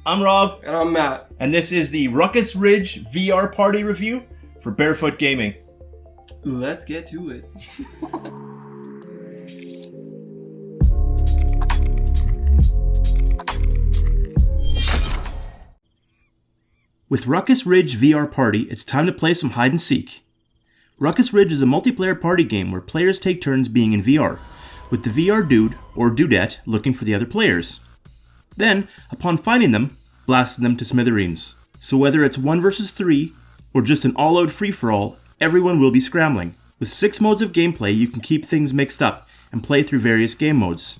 I'm Rob. And I'm Matt. And this is the Ruckus Ridge VR Party review for Barefoot Gaming. Let's get to it. With Ruckus Ridge VR Party, it's time to play some hide and seek. Ruckus Ridge is a multiplayer party game where players take turns being in VR, with the VR dude or dudette looking for the other players. Then, upon finding them, blasting them to smithereens. So whether it's 1 versus 3, or just an all-out free-for-all, everyone will be scrambling. With 6 modes of gameplay, you can keep things mixed up and play through various game modes.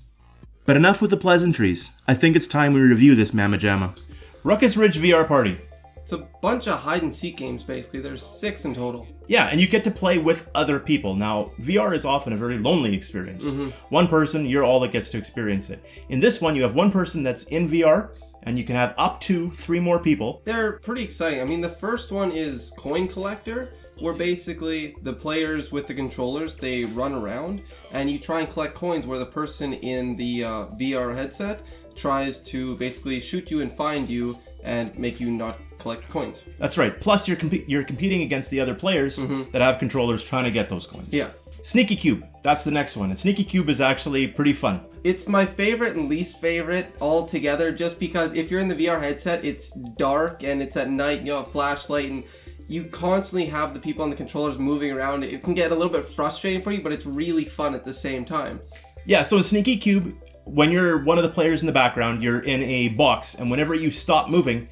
But enough with the pleasantries. I think it's time we review this mamma jamma. Ruckus Ridge VR Party. It's a bunch of hide and seek games, basically. There's 6 in total. Yeah, and you get to play with other people. Now, VR is often a very lonely experience. One person, you're all that gets to experience it. In this one, you have one person that's in VR, and you can have up to 3 more people. They're pretty exciting. I mean, the first one is Coin Collector, where basically the players with the controllers, they run around, and you try and collect coins where the person in the VR headset tries to basically shoot you and find you and make you not collect coins. That's right. Plus, you're competing against the other players that have controllers trying to get those coins. Yeah. Sneaky Cube. That's the next one. And Sneaky Cube is actually pretty fun. It's my favorite and least favorite all together, just because if you're in the VR headset, it's dark and it's at night, you have a flashlight, and you constantly have the people on the controllers moving around. It can get a little bit frustrating for you, but it's really fun at the same time. Yeah, so in Sneaky Cube, when you're one of the players in the background, you're in a box, and whenever you stop moving,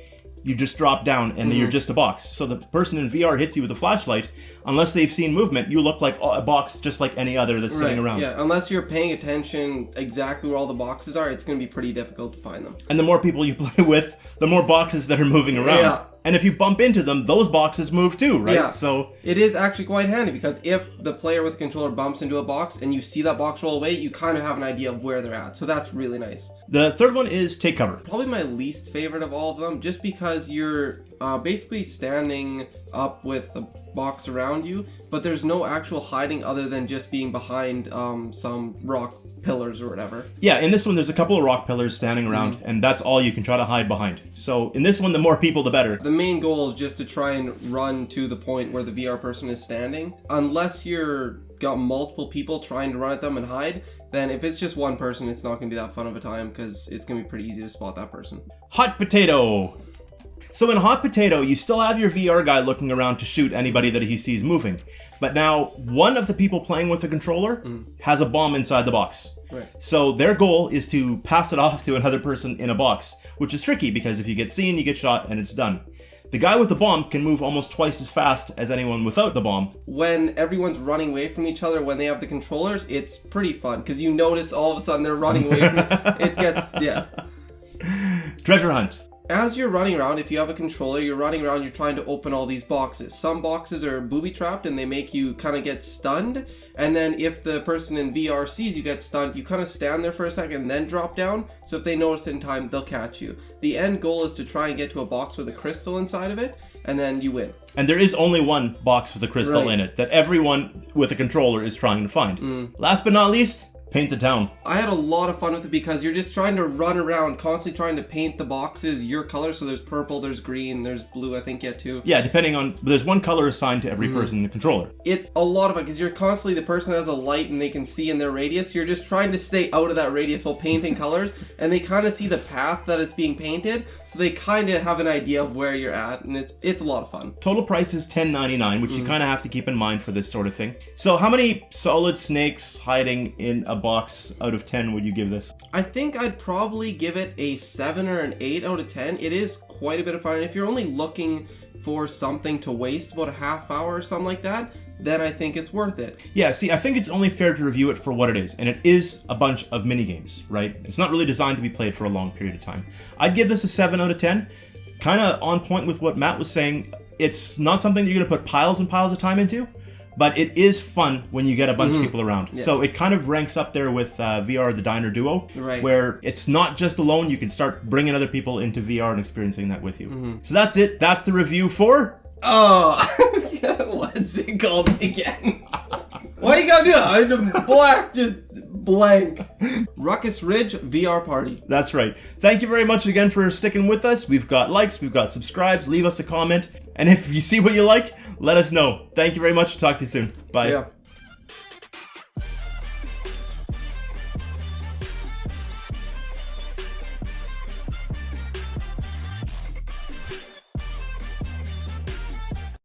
you just drop down and then you're just a box. So the person in VR hits you with a flashlight. Unless they've seen movement, you look like a box just like any other that's sitting around. Yeah, unless you're paying attention exactly where all the boxes are, it's going to be pretty difficult to find them. And the more people you play with, the more boxes that are moving around. Yeah. And if you bump into them, those boxes move too, right? Yeah. So it is actually quite handy, because if the player with the controller bumps into a box and you see that box roll away, you kind of have an idea of where they're at. So that's really nice. The third one is Take Cover. Probably my least favorite of all of them, just because you're basically standing up with the box around you, but there's no actual hiding other than just being behind some rock pillars or whatever. Yeah, in this one there's a couple of rock pillars standing around, and that's all you can try to hide behind. So in this one, the more people, the better. The main goal is just to try and run to the point where the VR person is standing. Unless you're got multiple people trying to run at them and hide, then if it's just one person, it's not going to be that fun of a time, because it's going to be pretty easy to spot that person. Hot Potato. So in Hot Potato, you still have your VR guy looking around to shoot anybody that he sees moving. But now, one of the people playing with the controller has a bomb inside the box. Right. So their goal is to pass it off to another person in a box, which is tricky because if you get seen, you get shot and it's done. The guy with the bomb can move almost twice as fast as anyone without the bomb. When everyone's running away from each other when they have the controllers, it's pretty fun, because you notice all of a sudden they're running away from it. Gets, yeah. Treasure Hunt. As you're running around, if you have a controller, you're running around, you're trying to open all these boxes. Some boxes are booby-trapped and they make you kind of get stunned. And then if the person in VR sees you get stunned, you kind of stand there for a second and then drop down. So if they notice it in time, they'll catch you. The end goal is to try and get to a box with a crystal inside of it, and then you win. And there is only one box with a crystal in it that everyone with a controller is trying to find. Last but not least, Paint the Town. I had a lot of fun with it, because you're just trying to run around, constantly trying to paint the boxes your color. So there's purple, there's green, there's blue, I think, yet too. Yeah, depending on, there's one color assigned to every person in the controller. It's a lot of fun, because you're constantly, the person has a light and they can see in their radius. You're just trying to stay out of that radius while painting colors, and they kind of see the path that it's being painted, so they kind of have an idea of where you're at, and it's a lot of fun. Total price is $10.99, which you kind of have to keep in mind for this sort of thing. So how many solid snakes hiding in a box out of 10 would you give this? I think I'd probably give it a 7 or an 8 out of 10. It is quite a bit of fun. If you're only looking for something to waste about a half hour or something like that, then I think it's worth it. Yeah, see, I think it's only fair to review it for what it is, and it is a bunch of mini-games, right? It's not really designed to be played for a long period of time. I'd give this a 7 out of 10. Kind of on point with what Matt was saying. It's not something that you're going to put piles and piles of time into, but it is fun when you get a bunch of people around. Yeah. So it kind of ranks up there with VR The Diner Duo, where it's not just alone, you can start bringing other people into VR and experiencing that with you. So that's it. That's the review for... Oh, what's it called again? Why you gotta do that? Black, just blank. Ruckus Ridge VR Party. That's right. Thank you very much again for sticking with us. We've got likes, we've got subscribes. Leave us a comment. And if you see what you like, let us know. Thank you very much. Talk to you soon. Bye. See ya.